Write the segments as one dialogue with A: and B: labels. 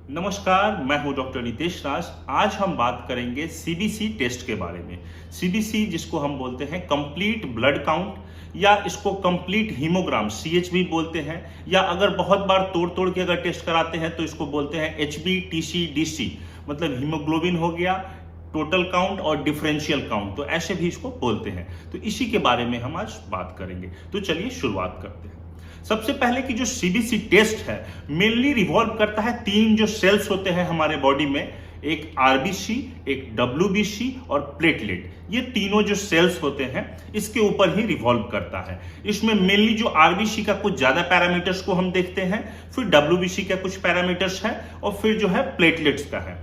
A: नमस्कार, मैं हूं डॉक्टर नितेश राज। आज हम बात करेंगे सीबीसी टेस्ट के बारे में। सीबीसी जिसको हम बोलते हैं कंप्लीट ब्लड काउंट या इसको कंप्लीट हीमोग्राम सीएचबी बोलते हैं, या अगर बहुत बार तोड़ तोड़ के अगर टेस्ट कराते हैं तो इसको बोलते हैं एचबी टीसी डीसी, मतलब हीमोग्लोबिन हो गया, टोटल काउंट और डिफरेंशियल काउंट, तो ऐसे भी इसको बोलते हैं। तो इसी के बारे में हम आज बात करेंगे। तो चलिए शुरुआत करते हैं। सबसे पहले की जो सीबीसी टेस्ट है मेनली रिवॉल्व करता है तीन जो सेल्स होते हैं हमारे बॉडी में, एक आरबीसी, एक डब्ल्यूबीसी और प्लेटलेट। ये तीनों जो सेल्स होते हैं इसके ऊपर ही रिवॉल्व करता है। इसमें मेनली जो आरबीसी का कुछ ज्यादा पैरामीटर्स को हम देखते हैं, फिर डब्ल्यूबीसी का कुछ पैरामीटर्स है और फिर जो है प्लेटलेट्स का है।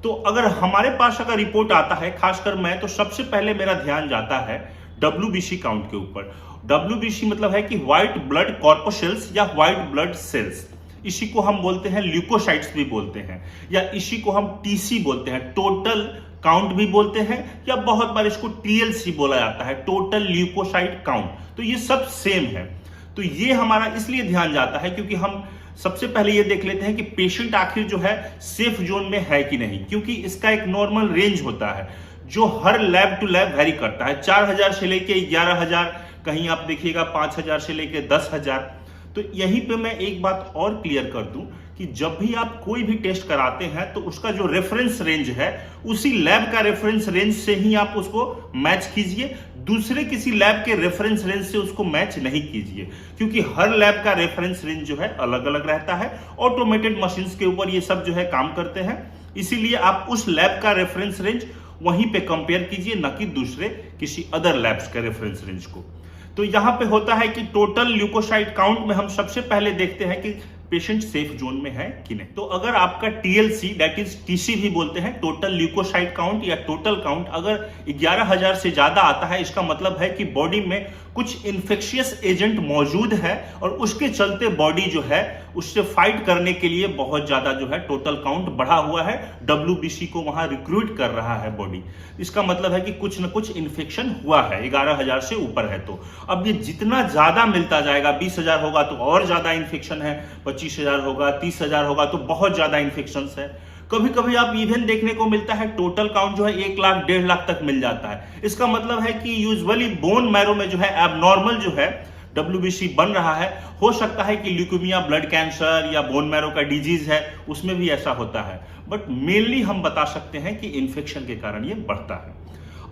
A: तो अगर हमारे पास अगर रिपोर्ट आता है, खासकर मैं, तो सबसे पहले मेरा ध्यान जाता है डब्ल्यूबीसी काउंट के ऊपर। डब्ल्यूबीसी मतलब है कि व्हाइट ब्लड कॉर्पोसेल्स या व्हाइट ब्लड सेल्स। इसी को हम बोलते हैं ल्यूकोसाइट्स भी बोलते हैं, या इसी को हम टीसी बोलते हैं, टोटल काउंट भी बोलते हैं, या बहुत बार इसको टीएलसी बोला जाता है, टोटल ल्यूकोसाइट काउंट। तो ये सब सेम है। तो ये हमारा इसलिए ध्यान जाता है क्योंकि हम सबसे पहले ये देख लेते हैं कि पेशेंट आखिर जो है सेफ जोन में है कि नहीं, क्योंकि इसका एक नॉर्मल रेंज होता है जो हर लैब टू लैब वेरी करता है। 4000 से लेके 11000, कहीं आप देखिएगा 5000 से लेके 10,000। तो यहीं पे मैं एक बात और क्लियर कर दूं कि जब भी आप कोई भी टेस्ट कराते हैं तो उसका जो रेफरेंस रेंज है उसी लैब का रेफरेंस रेंज से ही आप उसको मैच कीजिए, दूसरे किसी लैब के रेफरेंस रेंज से उसको मैच नहीं कीजिए, क्योंकि हर लैब का रेफरेंस रेंज जो है अलग अलग रहता है। ऑटोमेटेड मशीन्स के ऊपर ये सब जो है काम करते हैं, इसीलिए आप उस लैब का रेफरेंस रेंज वहीं पे कंपेयर कीजिए, न कि दूसरे किसी अदर लैब्स के रेफरेंस रेंज को। तो यहां पे होता है कि टोटल ल्यूकोसाइट काउंट में हम सबसे पहले देखते हैं कि पेशेंट सेफ जोन में है कि नहीं। तो अगर आपका टीएलसी दैट इज टीसी भी बोलते हैं, टोटल ल्यूकोसाइट काउंट या टोटल काउंट, अगर 11000 से ज्यादा आता है, इसका मतलब है कि बॉडी में कुछ इन्फेक्शियस एजेंट मौजूद है और उसके चलते बॉडी जो है उससे फाइट करने के लिए बहुत ज्यादा जो है टोटल काउंट बढ़ा हुआ है, डब्ल्यूबीसी को वहां रिक्रूट कर रहा है बॉडी। इसका मतलब है कि कुछ न कुछ इन्फेक्शन हुआ है, 11000 से ऊपर है। तो अब ये जितना ज्यादा मिलता जाएगा, 20000 होगा तो और ज्यादा इन्फेक्शन है, 25000 होगा, 30000 होगा तो बहुत ज्यादा इन्फेक्शन है। कभी कभी आप इवन देखने को मिलता है टोटल काउंट जो है 1 लाख 1.5 लाख तक मिल जाता है। इसका मतलब है कि यूजुअली बोन मैरो में जो है एबनॉर्मल जो है डब्ल्यूबीसी बन रहा है। हो सकता है कि ल्यूकेमिया, ब्लड कैंसर या बोन मैरो का डिजीज है, उसमें भी ऐसा होता है, बट मेनली हम बता सकते हैं कि इन्फेक्शन के कारण ये बढ़ता है।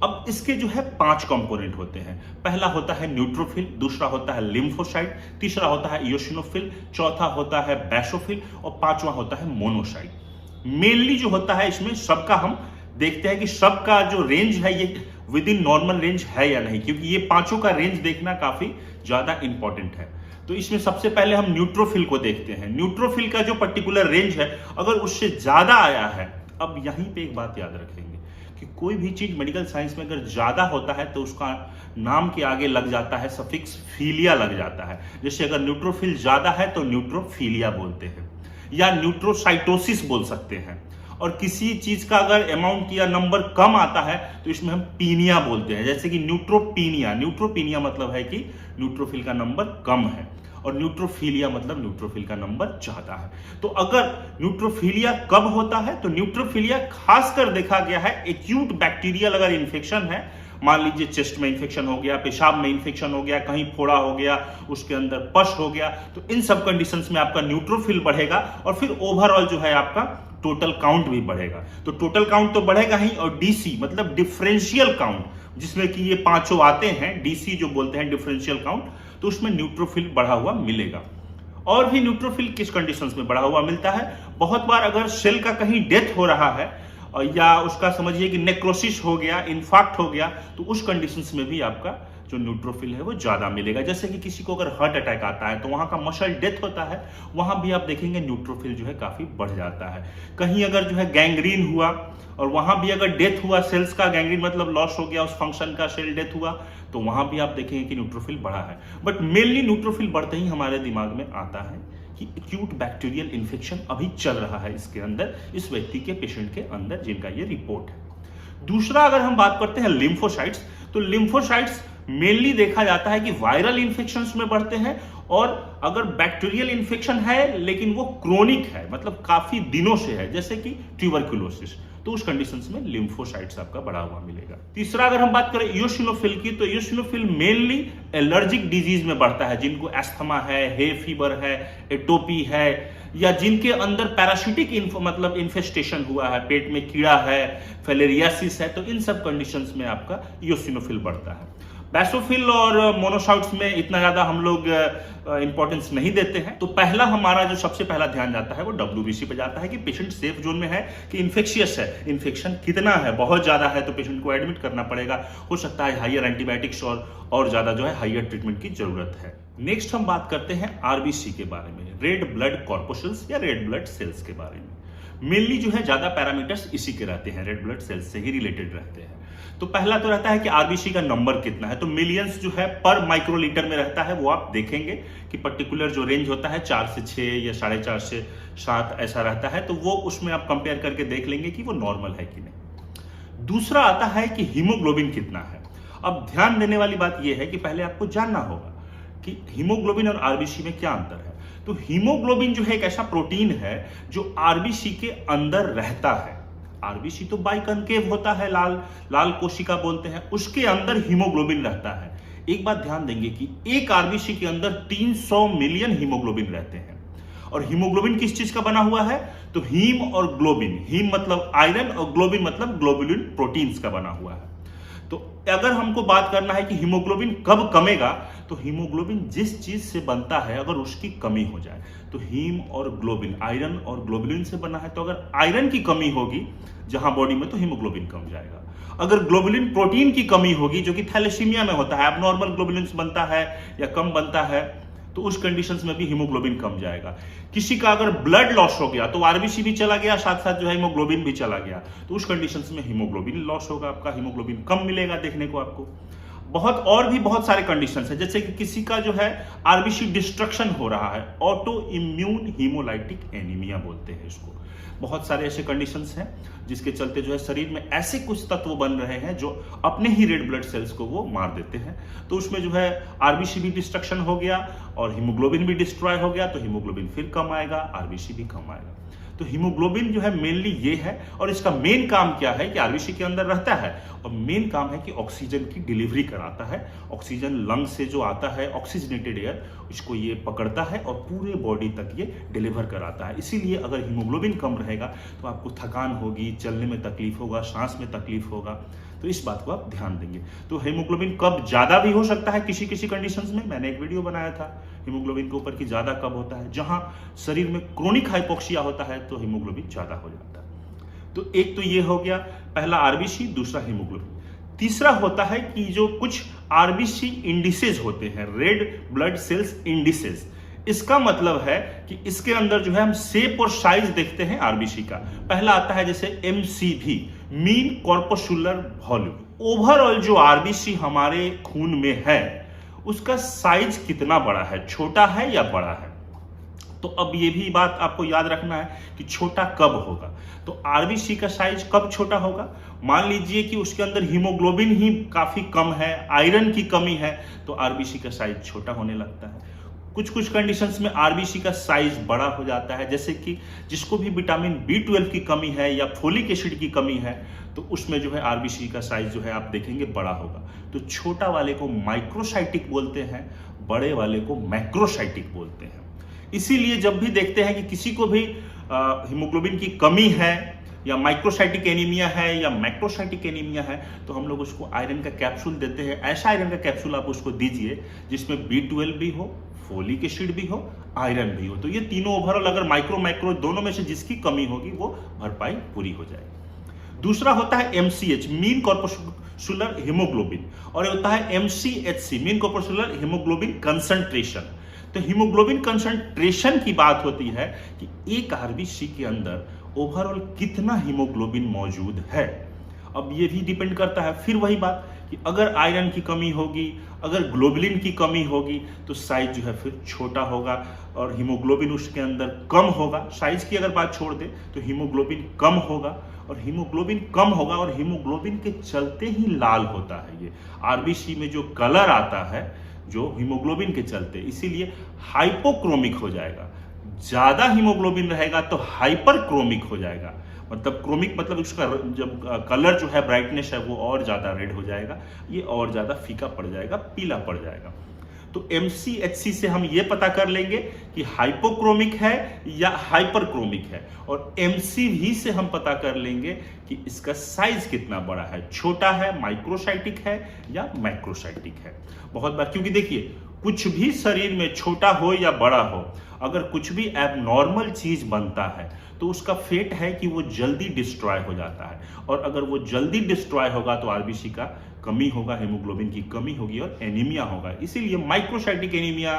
A: अब इसके जो है 5 कंपोनेंट होते हैं। पहला होता है न्यूट्रोफिल, दूसरा होता है लिम्फोसाइट, तीसरा होता है इयोसिनोफिल, चौथा होता है बैसोफिल और पांचवा होता है मोनोसाइट। मेनली जो होता है इसमें सबका हम देखते हैं कि सबका जो रेंज है ये विद इन नॉर्मल रेंज है या नहीं, क्योंकि ये पांचों का रेंज देखना काफी ज्यादा इंपॉर्टेंट है। तो इसमें सबसे पहले हम न्यूट्रोफिल को देखते हैं। न्यूट्रोफिल का जो पर्टिकुलर रेंज है अगर उससे ज्यादा आया है, अब यहीं पे एक बात याद रखेंगे कि कोई भी चीज मेडिकल साइंस में अगर ज्यादा होता है तो उसका नाम के आगे लग जाता है सफिक्स फीलिया लग जाता है। जैसे अगर न्यूट्रोफिल ज्यादा है तो न्यूट्रोफीलिया बोलते हैं, या न्यूट्रोसाइटोसिस बोल सकते हैं। और किसी चीज का अगर अमाउंट या नंबर कम आता है तो इसमें हम पीनिया बोलते हैं, जैसे कि न्यूट्रोपीनिया। न्यूट्रोपीनिया मतलब है कि न्यूट्रोफिल का नंबर कम है, और न्यूट्रोफीलिया मतलब न्यूट्रोफिल का नंबर ज्यादा है। तो अगर न्यूट्रोफीलिया कब होता है तो न्यूट्रोफीलिया खासकर देखा गया है एक्यूट बैक्टीरियल अगर इन्फेक्शन है, मान लीजिए चेस्ट में इन्फेक्शन हो गया, पेशाब में इन्फेक्शन हो गया, कहीं फोड़ा हो गया, उसके अंदर पश हो गया, तो इन सब कंडीशंस में आपका न्यूट्रोफिल बढ़ेगा और फिर ओवरऑल जो है आपका टोटल काउंट भी बढ़ेगा। तो टोटल काउंट तो बढ़ेगा ही, और डीसी मतलब डिफरेंशियल काउंट, जिसमें कि ये पांचों आते हैं, डीसी जो बोलते हैं डिफरेंशियल काउंट, तो उसमें न्यूट्रोफिल बढ़ा हुआ मिलेगा। और भी न्यूट्रोफिल किस कंडीशंस में बढ़ा हुआ मिलता है, बहुत बार अगर सेल का कहीं डेथ हो रहा है या उसका समझिए कि नेक्रोसिस हो गया, इन्फाक्ट हो गया, तो उस कंडीशंस में भी आपका जो न्यूट्रोफिल है वो ज्यादा मिलेगा। जैसे कि किसी को अगर हार्ट अटैक आता है तो वहां का मसल डेथ होता है, वहां भी आप देखेंगे न्यूट्रोफिल जो है काफी बढ़ जाता है। कहीं अगर जो है गैंग्रीन हुआ और वहां भी अगर डेथ हुआ, सेल्स का गैंग्रीन मतलब लॉस हो गया, उस फंक्शन का, सेल डेथ हुआ, तो वहां भी आप देखेंगे कि न्यूट्रोफिल बढ़ा है। बट मेनली न्यूट्रोफिल बढ़ते ही हमारे दिमाग में आता है कि एक्यूट बैक्टीरियल इन्फेक्शन अभी चल रहा है इसके अंदर, इस व्यक्ति के, पेशेंट के अंदर, जिनका ये रिपोर्ट है। दूसरा अगर हम बात करते हैं लिम्फोसाइट्स, तो लिम्फोसाइट्स मेनली देखा जाता है कि वायरल इंफेक्शंस में बढ़ते हैं, और अगर बैक्टीरियल इंफेक्शन है लेकिन वो क्रोनिक है, मतलब काफी दिनों से है, जैसे कि ट्यूबरकुलोसिस, तो उस कंडीशंस में लिम्फोसाइट्स आपका बढ़ा हुआ मिलेगा। तीसरा अगर हम बात करें इयोसिनोफिल की, तो इयोसिनोफिल मेनली एलर्जिक डिजीज में बढ़ता है, जिनको एस्थमा है, हे फीवर है, एटोपी है, या जिनके अंदर पैरासिटिक मतलब इन्फेस्टेशन हुआ है, पेट में कीड़ा है, फिलेरियासिस है, तो इन सब कंडीशंस में आपका इयोसिनोफिल बढ़ता है। बैसोफिल और मोनोसाइट्स में इतना ज्यादा हम लोग इंपॉर्टेंस नहीं देते हैं। तो पहला हमारा जो सबसे पहला ध्यान जाता है वो WBC पे जाता है कि पेशेंट सेफ जोन में है, कि इन्फेक्शियस है, इन्फेक्शन कितना है, बहुत ज्यादा है तो पेशेंट को एडमिट करना पड़ेगा, हो सकता है हायर एंटीबायोटिक्स और ज्यादा जो है हायर ट्रीटमेंट की जरूरत है। नेक्स्ट हम बात करते हैं RBC के बारे में, रेड ब्लड कॉर्पोसल्स या रेड ब्लड सेल्स के बारे में। मेनली जो है ज्यादा पैरामीटर्स इसी के रहते हैं, रेड ब्लड सेल्स से ही रिलेटेड रहते हैं। तो पहला तो रहता है कि RBC का नंबर कितना है, तो मिलियंस जो है पर माइक्रोलीटर में रहता है, वो आप देखेंगे कि पर्टिकुलर जो रेंज होता है 4 से 6 या 4.5 से 7 ऐसा रहता है, तो वो उसमें आप कंपेयर करके देख लेंगे कि वो नॉर्मल है कि नहीं। दूसरा आता है कि हीमोग्लोबिन कितना है। अब ध्यान देने वाली बात यह है कि पहले आपको जानना होगा कि हीमोग्लोबिन और RBC में क्या अंतर है। तो हीमोग्लोबिन जो है एक ऐसा प्रोटीन है जो RBC के अंदर रहता है। RBC तो बाइकनकेव होता है, लाल कोशिका बोलते हैं, उसके अंदर हीमोग्लोबिन रहता है। एक बात ध्यान देंगे कि एक RBC के अंदर 300 मिलियन हीमोग्लोबिन रहते हैं। और हीमोग्लोबिन किस चीज का बना हुआ है, तो हीम और ग्लोबिन, हीम मतलब आयरन और ग्लोबिन मतलब ग्लोबुलिन प्रोटीन्स का बना हुआ है। तो अगर हमको बात करना है कि हीमोग्लोबिन कब कमेगा, तो हीमोग्लोबिन जिस चीज से बनता है अगर उसकी कमी हो जाए, तो हीम और ग्लोबिन आयरन और ग्लोबुलिन से बना है, तो अगर आयरन की कमी होगी जहां बॉडी में, तो हीमोग्लोबिन कम जाएगा। अगर ग्लोबुलिन प्रोटीन की कमी होगी, जो कि थैलेसीमिया में होता है, एबनॉर्मल ग्लोबुलिन बनता है या कम बनता है, तो उस कंडीशंस में भी हीमोग्लोबिन कम जाएगा। किसी का अगर ब्लड लॉस हो गया तो RBC भी चला गया, साथ साथ जो है हीमोग्लोबिन भी चला गया, तो उस कंडीशंस में हीमोग्लोबिन लॉस होगा, आपका हीमोग्लोबिन कम मिलेगा देखने को आपको। बहुत सारे कंडीशंस है, जैसे कि किसी का जो है RBC डिस्ट्रक्शन हो रहा है, ऑटो इम्यून हीमोलाइटिक एनीमिया बोलते हैं इसको। बहुत सारे ऐसे कंडीशंस हैं जिसके चलते जो है शरीर में ऐसे कुछ तत्व बन रहे हैं जो अपने ही रेड ब्लड सेल्स को वो मार देते हैं। तो उसमें जो है RBC भी डिस्ट्रक्शन हो गया और हीमोग्लोबिन भी डिस्ट्रॉय हो गया, तो हीमोग्लोबिन फिर कम आएगा, RBC भी कम आएगा। तो हीमोग्लोबिन जो है मेनली ये है, और इसका मेन काम क्या है कि RBC के अंदर रहता है, और मेन काम है कि ऑक्सीजन की डिलीवरी कराता है। ऑक्सीजन लंग से जो आता है, ऑक्सीजनेटेड एयर, इसको ये पकड़ता है और पूरे बॉडी तक ये डिलीवर कराता है। इसीलिए अगर हीमोग्लोबिन कम रहेगा तो आपको थकान होगी, चलने में तकलीफ होगा, सांस में तकलीफ होगा, तो इस बात को आप ध्यान देंगे। तो हीमोग्लोबिन कब ज्यादा भी हो सकता है किसी किसी कंडीशंस में, मैंने एक वीडियो बनाया था हीमोग्लोबिन के ऊपर कि ज्यादा कब होता है, जहां शरीर में क्रोनिक हाइपोक्सिया होता है तो हीमोग्लोबिन ज्यादा हो जाता है। तो एक तो ये हो गया पहला RBC, दूसरा हीमोग्लोबिन। तीसरा होता है कि जो कुछ RBC इंडिसेस होते हैं, रेड ब्लड सेल्स इंडिसेस। इसका मतलब है कि इसके अंदर जो है हम शेप और साइज देखते हैं RBC का। पहला आता है जैसे MCV, मीन कॉर्पोसुलर वॉल्यूम। ओवरऑल जो RBC हमारे खून में है उसका साइज कितना बड़ा है, छोटा है या बड़ा है। तो अब ये भी बात आपको याद रखना है कि छोटा कब होगा। तो RBC का साइज कब छोटा होगा, मान लीजिए कि उसके अंदर हीमोग्लोबिन ही काफी कम है, आयरन की कमी है, तो RBC का साइज छोटा होने लगता है। कुछ कंडीशंस में RBC का साइज बड़ा हो जाता है, जैसे कि जिसको भी विटामिन B12 की कमी है या फोलिक एसिड की कमी है, तो उसमें जो है RBC का साइज जो है आप देखेंगे बड़ा होगा। तो छोटा वाले को माइक्रोसाइटिक बोलते हैं, बड़े वाले को मैक्रोसाइटिक बोलते हैं। इसीलिए जब भी देखते हैं कि किसी को भी हीमोग्लोबिन की कमी है या माइक्रोसाइटिक एनीमिया है या मैक्रोसाइटिक एनीमिया है, तो हम लोग उसको आयरन का कैप्सूल देते हैं। ऐसा आयरन का कैप्सूल आप उसको दीजिए जिसमें B12 भी हो, फोलिक एसिड भी हो, आयरन भी हो। तो ये तीनों ओवरऑल अगर मैक्रो दोनों में से जिसकी कमी होगी वो भरपाई पूरी हो जाएगी। दूसरा होता है MCH, मीन कॉर्पोसुलर हीमोग्लोबिन, और ये होता है MCHC, मीन कॉर्पोसुलर हीमोग्लोबिन कंसंट्रेशन। तो हीमोग्लोबिन कंसंट्रेशन की बात होती है कि एक RBC के अंदर ओवरऑल कितना हीमोग्लोबिन मौजूद है। अब ये भी डिपेंड करता है, फिर वही बात कि अगर आयरन की कमी होगी, अगर ग्लोबुलिन की कमी होगी तो साइज जो है फिर छोटा होगा और हीमोग्लोबिन उसके अंदर कम होगा। साइज की अगर बात छोड़ दे तो हीमोग्लोबिन कम होगा, और हीमोग्लोबिन कम होगा और हीमोग्लोबिन के चलते ही लाल होता है। ये आरबीसी में जो कलर आता है जो हीमोग्लोबिन के चलते, इसीलिए हाइपोक्रोमिक हो जाएगा। ज्यादा हीमोग्लोबिन रहेगा तो हाइपरक्रोमिक हो जाएगा। मतलब क्रोमिक मतलब उसका जब कलर जो है, ब्राइटनेस है, वो और ज्यादा रेड हो जाएगा, ये और ज्यादा फीका पड़ जाएगा, पीला पड़ जाएगा। तो MCHC से हम ये पता कर लेंगे कि हाइपोक्रोमिक है या हाइपरक्रोमिक है, और MCV से हम पता कर लेंगे कि इसका साइज कितना बड़ा है, छोटा है, माइक्रोसाइटिक है या मैक्रोसाइटिक है। बहुत बार, क्योंकि देखिए कुछ भी शरीर में छोटा हो या बड़ा हो, अगर कुछ भी एबनॉर्मल चीज बनता है तो उसका फेट है कि वो जल्दी डिस्ट्रॉय हो जाता है, और अगर वो जल्दी डिस्ट्रॉय होगा तो आरबीसी का कमी होगा, हीमोग्लोबिन की कमी होगी और एनीमिया होगा। इसीलिए microcytic anaemia,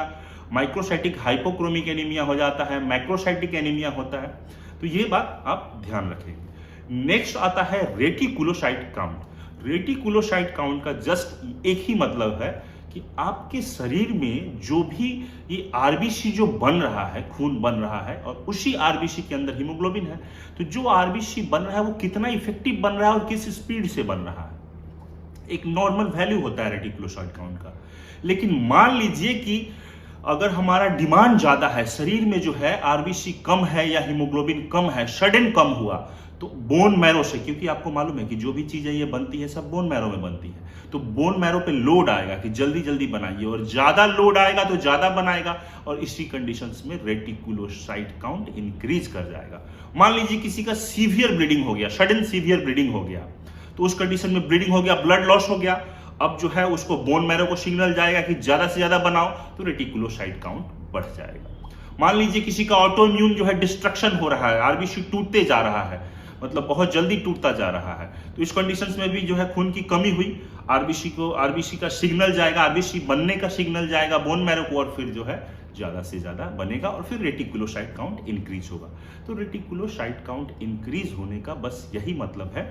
A: microcytic hypochromic anaemia हो जाता है, मैक्रोसाइटिक एनीमिया होता है। तो ये बात आप ध्यान रखेंगे। नेक्स्ट आता है रेटिकुलोसाइट काउंट। रेटिकुलोसाइट काउंट का जस्ट एक ही मतलब है कि आपके शरीर में जो भी ये आरबीसी जो बन रहा है, खून बन रहा है, और उसी आरबीसी के अंदर हीमोग्लोबिन है, तो जो आरबीसी बन रहा है वो कितना इफेक्टिव बन रहा है और किस स्पीड से बन रहा है। एक नॉर्मल वैल्यू होता है रेटिकुलोसाइट काउंट का। लेकिन मान लीजिए कि अगर हमारा डिमांड ज्यादा है, शरीर में जो है आरबीसी कम है या हीमोग्लोबिन कम है, सडन कम हुआ, तो बोन मैरो से, क्योंकि आपको मालूम है कि जो भी चीजें ये बनती है सब बोन मैरो में बनती है, तो बोन मैरो पे लोड आएगा कि जल्दी जल्दी बनाइए, और ज्यादा लोड आएगा तो ज्यादा बनाएगा, और इसी कंडीशंस में रेटिकुलोसाइट काउंट इंक्रीज कर जाएगा। मान लीजिए किसी का सीवियर ब्लीडिंग हो गया, सडन सीवियर ब्लीडिंग हो गया, तो उस कंडीशन में ब्लीडिंग हो गया, ब्लड लॉस हो गया, अब जो है उसको बोन मैरो को सिग्नल जाएगा कि ज्यादा से ज्यादा बनाओ, तो रेटिकुलोसाइट काउंट बढ़ जाएगा। मान लीजिए किसी का ऑटो इम्यून जो है डिस्ट्रक्शन हो रहा है, आरबीसी टूटते जा रहा है, मतलब बहुत जल्दी टूटता जा रहा है, तो इस कंडीशंस में भी जो है खून की कमी हुई, आरबीसी का सिग्नल जाएगा, आरबीसी बनने का सिग्नल जाएगा बोन मैरो को, और फिर जो है ज्यादा से ज्यादा बनेगा, और फिर रेटिकुलोसाइट काउंट इंक्रीज होगा। तो रेटिकुलोसाइट काउंट इंक्रीज होने का बस यही मतलब है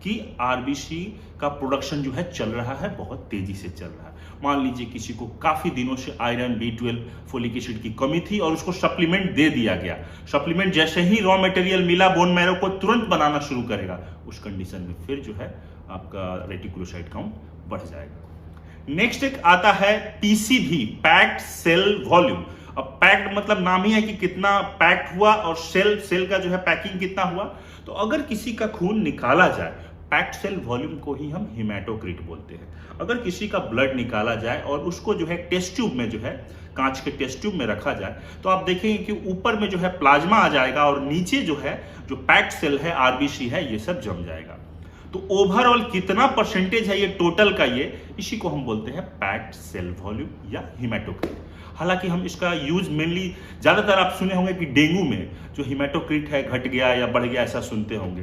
A: कि आरबीसी का प्रोडक्शन जो है चल रहा है, बहुत तेजी से चल रहा है। मान लीजिए किसी को काफी दिनों से आयरन, B12, फोलिक एसिड की कमी थी और उसको सप्लीमेंट दे दिया गया, सप्लीमेंट जैसे ही रॉ मटेरियल मिला बोन मैरो को तुरंत बनाना शुरू करेगा, उस कंडीशन में फिर जो है आपका रेटिकुलोसाइट काउंट बढ़ जाएगा। नेक्स्ट एक आता है PCV, पैक्ड सेल वॉल्यूम। अब पैक्ड मतलब नाम ही है कि कितना पैक्ड हुआ, और सेल का जो है पैकिंग कितना हुआ। तो अगर किसी का खून निकाला जाए, पैक्ड सेल वॉल्यूम को ही हम हिमेटोक्रिट बोलते हैं। अगर किसी का ब्लड निकाला जाए और उसको जो है टेस्ट ट्यूब में, जो है कांच के टेस्ट ट्यूब में रखा जाए, तो आप देखेंगे कि ऊपर में जो है प्लाज्मा आ जाएगा, और नीचे जो है जो पैक्ड सेल है, आरबीसी है, ये सब जम जाएगा। तो ओवरऑल कितना परसेंटेज है ये टोटल का, ये इसी को हम बोलते हैं पैक्ड सेल वॉल्यूम या हिमेटोक्रिट। हालांकि हम इसका यूज मेनली ज्यादातर आप सुने होंगे कि डेंगू में जो हिमेटोक्रिट है घट गया या बढ़ गया, ऐसा सुनते होंगे।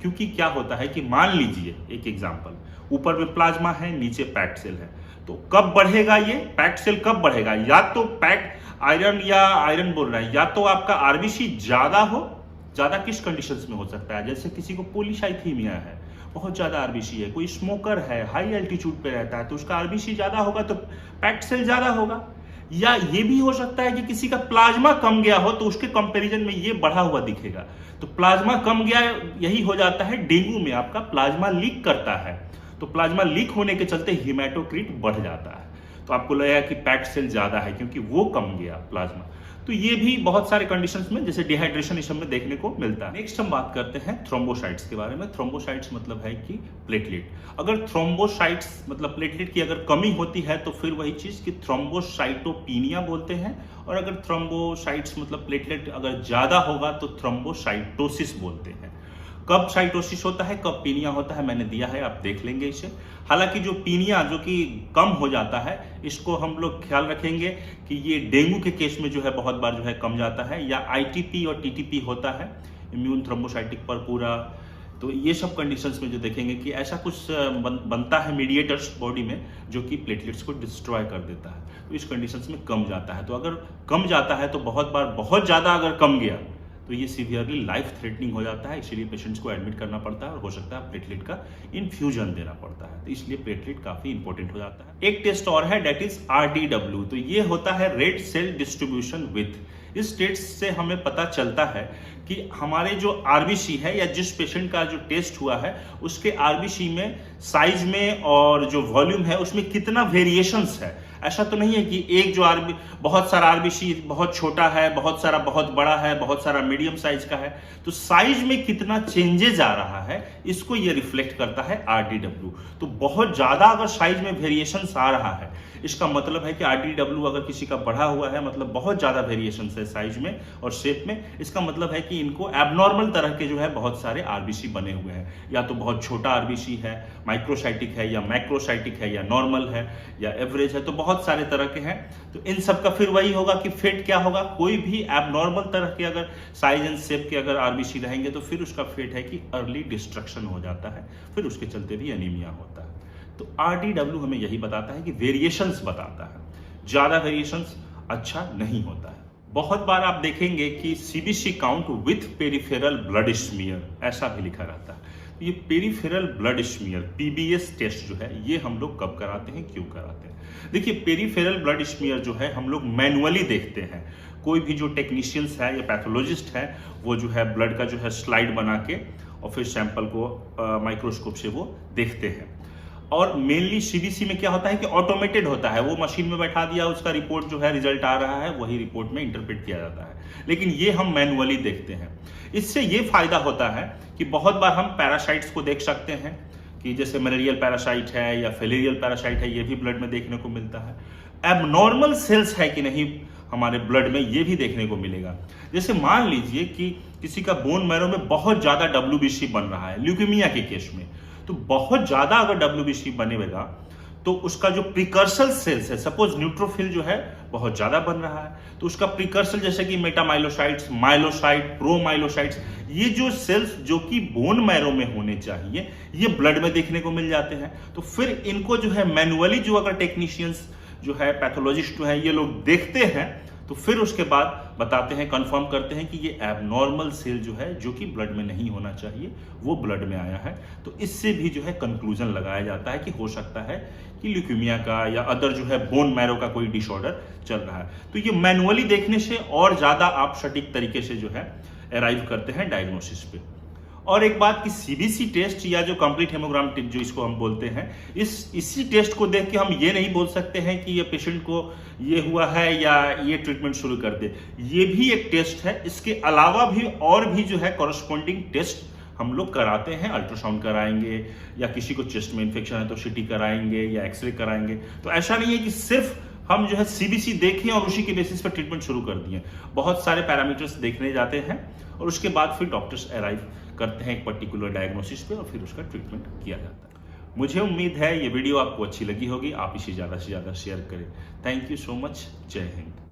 A: क्योंकि क्या होता है कि मान लीजिए एक एग्जांपल, ऊपर में प्लाज्मा है, नीचे पैक्ड सेल है, तो कब बढ़ेगा ये पैक्ड सेल, कब बढ़ेगा? या तो पैक्ड आयरन बोल रहा है, या तो आपका आरबीसी ज्यादा हो। ज्यादा किस कंडीशंस में हो सकता है? जैसे किसी को पॉलीसाइथीमिया है, बहुत ज्यादा आरबीसी है, कोई स्मोकर है, हाई एल्टीट्यूड पे रहता है, तो उसका आरबीसी ज्यादा होगा तो पैक्ड सेल ज्यादा होगा। या ये भी हो सकता है कि किसी का प्लाज्मा कम गया हो, तो उसके कंपैरिजन में ये बढ़ा हुआ दिखेगा। तो प्लाज्मा कम गया, यही हो जाता है डेंगू में आपका प्लाज्मा लीक करता है, तो प्लाज्मा लीक होने के चलते हिमेटोक्रिट बढ़ जाता है। तो आपको लगेगा कि पैक्ड सेल ज्यादा है क्योंकि वो कम गया प्लाज्मा। तो ये भी बहुत सारे कंडीशंस में, जैसे डिहाइड्रेशन, इस सब में देखने को मिलता है। नेक्स्ट हम बात करते हैं थ्रोम्बोसाइट्स के बारे में। थ्रोम्बोसाइट्स मतलब है कि प्लेटलेट। अगर थ्रोम्बोसाइट्स मतलब प्लेटलेट की अगर कमी होती है तो फिर वही चीज कि थ्रोम्बोसाइटोपिनिया बोलते हैं, और अगर थ्रोम्बोसाइट्स मतलब प्लेटलेट अगर ज्यादा होगा तो थ्रोम्बोसाइटोसिस बोलते हैं। कब साइटोसिस होता है, कब पीनिया होता है, मैंने दिया है, आप देख लेंगे इसे। हालांकि जो पीनिया जो कि कम हो जाता है, इसको हम लोग ख्याल रखेंगे कि ये डेंगू के केस में जो है बहुत बार जो है कम जाता है, या आईटीपी और टीटीपी होता है, इम्यून थ्रोम्बोसाइटिक पर्पुरा। तो ये सब कंडीशंस में जो देखेंगे कि ऐसा कुछ बनता है मीडिएटर्स बॉडी में जो कि प्लेटलेट्स को डिस्ट्रॉय कर देता है, तो इस कंडीशंस में कम जाता है। तो अगर कम जाता है तो बहुत बार बहुत ज्यादा अगर कम गया तो ये सीवियरली लाइफ थ्रेटनिंग हो जाता है, इसीलिए पेशेंट्स को एडमिट करना पड़ता है और हो सकता है प्लेटलेट का इन्फ्यूजन देना पड़ता है। तो इसलिए प्लेटलेट काफ़ी इंपॉर्टेंट हो जाता है। एक टेस्ट और है, डेट इज RDW। तो ये होता है रेड सेल डिस्ट्रीब्यूशन विथ। इस टेस्ट से हमें पता चलता है कि हमारे जो आरबीसी है या जिस पेशेंट का जो टेस्ट हुआ है उसके आरबीसी में साइज में और जो वॉल्यूम है उसमें कितना वेरिएशंस है। ऐसा तो नहीं है कि एक जो बहुत सारा आरबीसी बहुत छोटा है, बहुत सारा बहुत बड़ा है, बहुत सारा मीडियम साइज का है। तो साइज में कितना चेंजेज आ रहा है इसको ये रिफ्लेक्ट करता है RDW। तो बहुत ज्यादा अगर साइज में वेरिएशंस आ रहा है इसका मतलब है कि RDW अगर किसी का बढ़ा हुआ है, मतलब बहुत ज्यादा वेरिएशंस है साइज में और शेप में, इसका मतलब है कि इनको एबनॉर्मल तरह के जो है बहुत सारे आरबीसी बने हुए हैं। या तो बहुत छोटा आरबीसी है, माइक्रोसाइटिक है, या मैक्रोसाइटिक है, या नॉर्मल है, या एवरेज है, तो बहुत सारे तरह के हैं। तो इन सब का फिर वही होगा कि फेट क्या होगा, कोई भी एबनॉर्मल तरह के अगर साइज एंड शेप के अगर आरबीसी रहेंगे तो फिर उसका फेट है कि अर्ली डिस्ट्रक्शन हो जाता है, फिर उसके चलते भी एनीमिया होता है। तो RDW हमें यही बताता है कि वेरिएशंस बताता है, ज्यादा वेरिएशंस अच्छा नहीं होता है। बहुत बार आप देखेंगे कि CBC count with peripheral blood smear ऐसा भी लिखा रहता है। तो ये peripheral blood smear PBS test जो है ये हम लोग कब कराते हैं, क्यों कराते हैं? देखिए, पेरिफेरल ब्लड स्मीयर जो है हम लोग मैनुअली देखते हैं। कोई भी जो टेक्नीशियंस है या पैथोलॉजिस्ट है वो जो है ब्लड का जो है स्लाइड बना के और फिर सैंपल को माइक्रोस्कोप से वो देखते हैं। और मेनली CBC में क्या होता है कि ऑटोमेटेड होता है, वो मशीन में बैठा दिया, उसका रिपोर्ट जो है रिजल्ट आ रहा है वही रिपोर्ट में इंटरप्रेट किया जाता है। लेकिन ये हम मैनुअली देखते हैं। इससे ये फायदा होता है कि बहुत बार हम पैरासाइट्स को देख सकते हैं कि जैसे मलेरियल पैरासाइट है या फिलेरियल पैरासाइट है, ये भी ब्लड में देखने को मिलता है। एबनॉर्मल सेल्स है कि नहीं हमारे ब्लड में, ये भी देखने को मिलेगा। जैसे मान लीजिए कि किसी का बोन मैरो में बहुत ज्यादा WBC बन रहा है ल्यूकेमिया के केस में, तो बहुत ज्यादा अगर WBC बनेगा तो उसका जो प्रिकर्सल सेल्स है, सपोज न्यूट्रोफिल जो है बहुत ज्यादा बन रहा है, तो उसका प्रिकर्सल जैसे कि मेटामाइलोसाइट्स, माइलोसाइट, प्रोमाइलोसाइट्स, ये जो सेल्स जो कि बोन मैरो में होने चाहिए ये ब्लड में देखने को मिल जाते हैं। तो फिर इनको जो है मैनुअली जो अगर टेक्नीशियंस जो है पैथोलॉजिस्ट जो है ये लोग देखते हैं तो फिर उसके बाद बताते हैं, कंफर्म करते हैं कि ये एबनॉर्मल सेल जो है जो कि ब्लड में नहीं होना चाहिए वो ब्लड में आया है। तो इससे भी जो है कंक्लूजन लगाया जाता है कि हो सकता है कि ल्यूकेमिया का या अदर जो है बोन मैरो का कोई डिसऑर्डर चल रहा है। तो ये मैनुअली देखने से और ज्यादा आप सटीक तरीके से जो है अराइव करते हैं डायग्नोसिस पे। और एक बात कि CBC टेस्ट या जो कंप्लीट हेमोग्राम टेस्ट जो इसको हम बोलते हैं, इसी टेस्ट को देख के हम ये नहीं बोल सकते हैं कि ये पेशेंट को ये हुआ है या ये ट्रीटमेंट शुरू कर दे। ये भी एक टेस्ट है। इसके अलावा भी और भी जो है कॉरस्पॉन्डिंग टेस्ट हम लोग कराते हैं। अल्ट्रासाउंड कराएंगे या किसी को चेस्ट में इन्फेक्शन है तो CT कराएंगे या एक्सरे कराएंगे। तो ऐसा नहीं है कि सिर्फ हम जो है CBC देखें और उसी के बेसिस पर ट्रीटमेंट शुरू कर दिए। बहुत सारे पैरामीटर्स देखने जाते हैं और उसके बाद फिर डॉक्टर्स अराइव करते हैं एक पर्टिकुलर डायग्नोसिस पे और फिर उसका ट्रीटमेंट किया जाता है। मुझे उम्मीद है ये वीडियो आपको अच्छी लगी होगी, आप इसे ज़्यादा से ज़्यादा शेयर करें। Thank you so much. जय हिंद।